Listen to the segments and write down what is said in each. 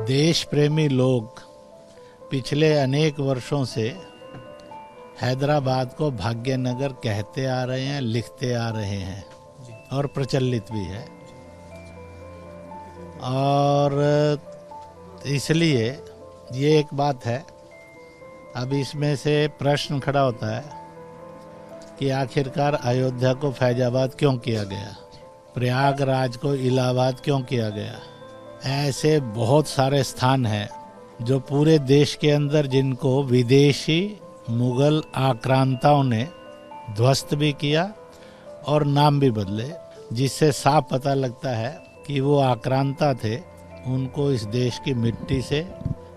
देश प्रेमी लोग पिछले अनेक वर्षों से हैदराबाद को भाग्यनगर कहते आ रहे हैं, लिखते आ रहे हैं और प्रचलित भी है। और इसलिए ये एक बात है। अब इसमें से प्रश्न खड़ा होता है कि आखिरकार अयोध्या को फैजाबाद क्यों किया गया, प्रयागराज को इलाहाबाद क्यों किया गया। ऐसे बहुत सारे स्थान हैं जो पूरे देश के अंदर जिनको विदेशी मुगल आक्रांताओं ने ध्वस्त भी किया और नाम भी बदले, जिससे साफ पता लगता है कि वो आक्रांता थे। उनको इस देश की मिट्टी से,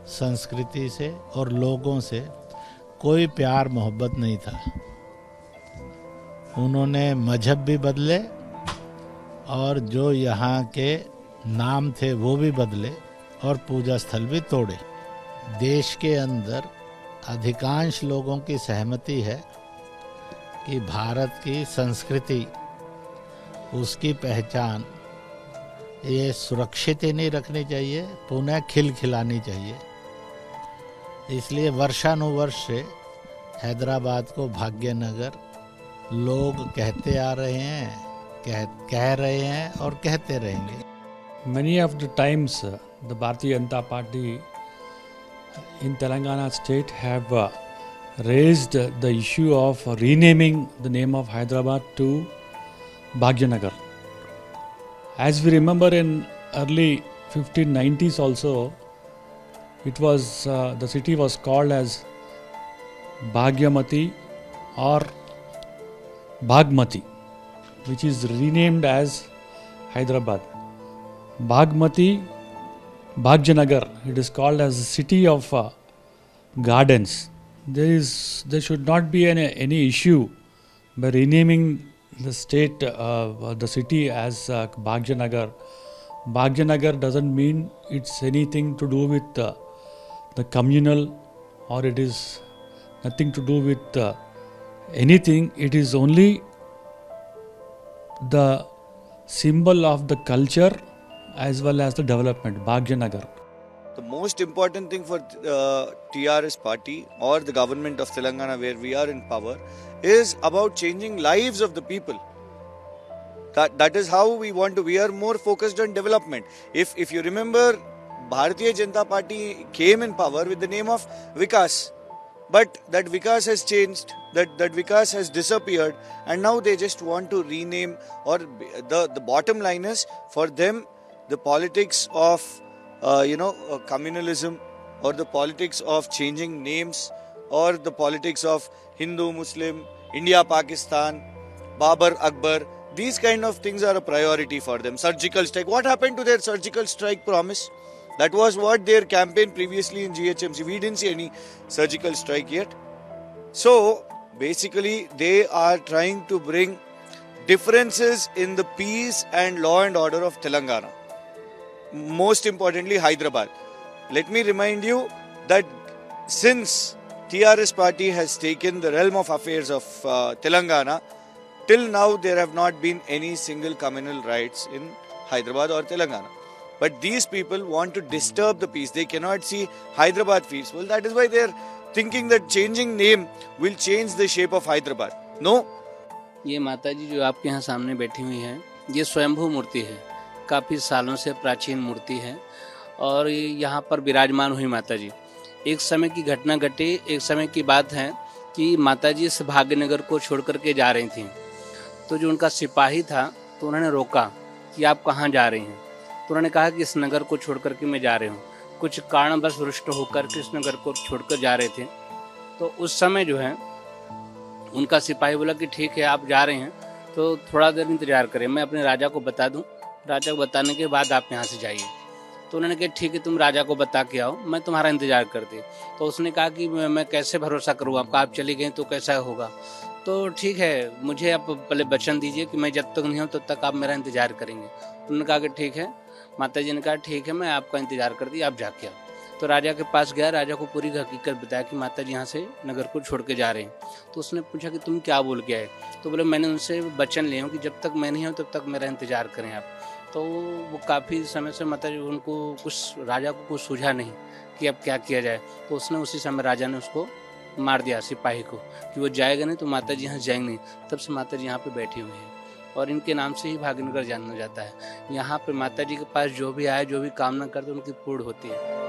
संस्कृति से और लोगों से कोई प्यार मोहब्बत नहीं था। उन्होंने मजहब भी बदले और जो यहाँ के नाम थे वो भी बदले और पूजा स्थल भी तोड़े। देश के अंदर अधिकांश लोगों की सहमति है कि भारत की संस्कृति, उसकी पहचान ये सुरक्षित ही नहीं रखनी चाहिए, पुनः खिलखिलानी चाहिए। इसलिए वर्षानुवर्ष से हैदराबाद को भाग्यनगर लोग कहते आ रहे हैं, कह रहे हैं और कहते रहेंगे। Many of the times the Bharatiya Janata Party in Telangana state have raised the issue of renaming the name of Hyderabad to Bhagyanagar. As we remember, in early 1590s also, it was the city was called as Bhagyamati or Bhagmati, which is renamed as Hyderabad. Bhagmati, Bhagyanagar, it is called as the city of gardens. There should not be any issue by renaming the state, the city as Bhagyanagar. Bhagyanagar doesn't mean it's anything to do with the communal, or it is nothing to do with anything. It is only the symbol of the culture as well as the development, Bhagyanagar. The most important thing for TRS party or the government of Telangana, where we are in power, is about changing lives of the people. That is how we want to. We are more focused on development. If you remember, Bharatiya Janata Party came in power with the name of Vikas. But that Vikas has changed, that Vikas has disappeared, and now they just want to rename, or the bottom line is for them the politics of communalism, or the politics of changing names, or the politics of Hindu, Muslim, India, Pakistan, Babar, Akbar. These kind of things are a priority for them. Surgical strike. What happened to their surgical strike promise? That was what their campaign previously in GHMC. We didn't see any surgical strike yet. So basically they are trying to bring differences in the peace and law and order of Telangana. Most importantly, Hyderabad. Let me remind you that since TRS party has taken the realm of affairs of Telangana, till now there have not been any single communal riots in Hyderabad or Telangana. But these people want to disturb the peace. They cannot see Hyderabad peaceful. That is why they are thinking that changing name will change the shape of Hyderabad. No. ये माता जी जो आपके यहाँ सामने बैठी हुई हैं, ये स्वयंभू मूर्ति है। काफ़ी सालों से प्राचीन मूर्ति है और यहाँ पर विराजमान हुई माता जी। एक समय की घटना घटी, एक समय की बात है कि माता जी इस भाग्यनगर को छोड़ करके जा रही थी। तो जो उनका सिपाही था, तो उन्होंने रोका कि आप कहाँ जा रही हैं। तो उन्होंने कहा कि इस नगर को छोड़ करके मैं जा रही हूँ। कुछ कारणवश रुष्ट होकर के इस नगर को छोड़कर जा रहे थे। तो उस समय जो है उनका सिपाही बोला कि ठीक है आप जा रहे हैं तो थोड़ा देर इंतजार करें, मैं अपने राजा को बता दूं, राजा को बताने के बाद आप यहाँ से जाइए। तो उन्होंने कहा ठीक है तुम राजा को बता के आओ, मैं तुम्हारा इंतजार करती। तो उसने कहा कि मैं कैसे भरोसा करूँ आपका, आप चली गई तो कैसा होगा। तो ठीक है, मुझे आप पहले वचन दीजिए कि मैं जब तक नहीं हूँ तब तक आप मेरा इंतजार करेंगे। उन्होंने कहा कि ठीक है। माता जी ने कहा ठीक है मैं आपका इंतजार करती, आप जाके आओ। तो राजा के पास गया, राजा को पूरी हकीकत बताया कि माता जी यहाँ से नगर को छोड़ के जा रहे हैं। तो उसने पूछा कि तुम क्या बोल के आए। तो बोले मैंने उनसे वचन लिया हूँ कि जब तक मैं नहीं हूँ तब तक मेरा इंतजार करें आप। तो वो काफ़ी समय से माता जी उनको कुछ राजा को कुछ सूझा नहीं कि अब क्या किया जाए, तो उसने उसी समय राजा ने उसको मार दिया सिपाही को कि वो जाएगा नहीं तो माता जी यहाँ जाएंगे नहीं। तब से माता जी यहाँ पे बैठी हुई हैं और इनके नाम से ही भाग्यनगर जाना जाता है। यहाँ पे माता जी के पास जो भी आए, जो भी कामना करते उनकी पूर्ण होती है।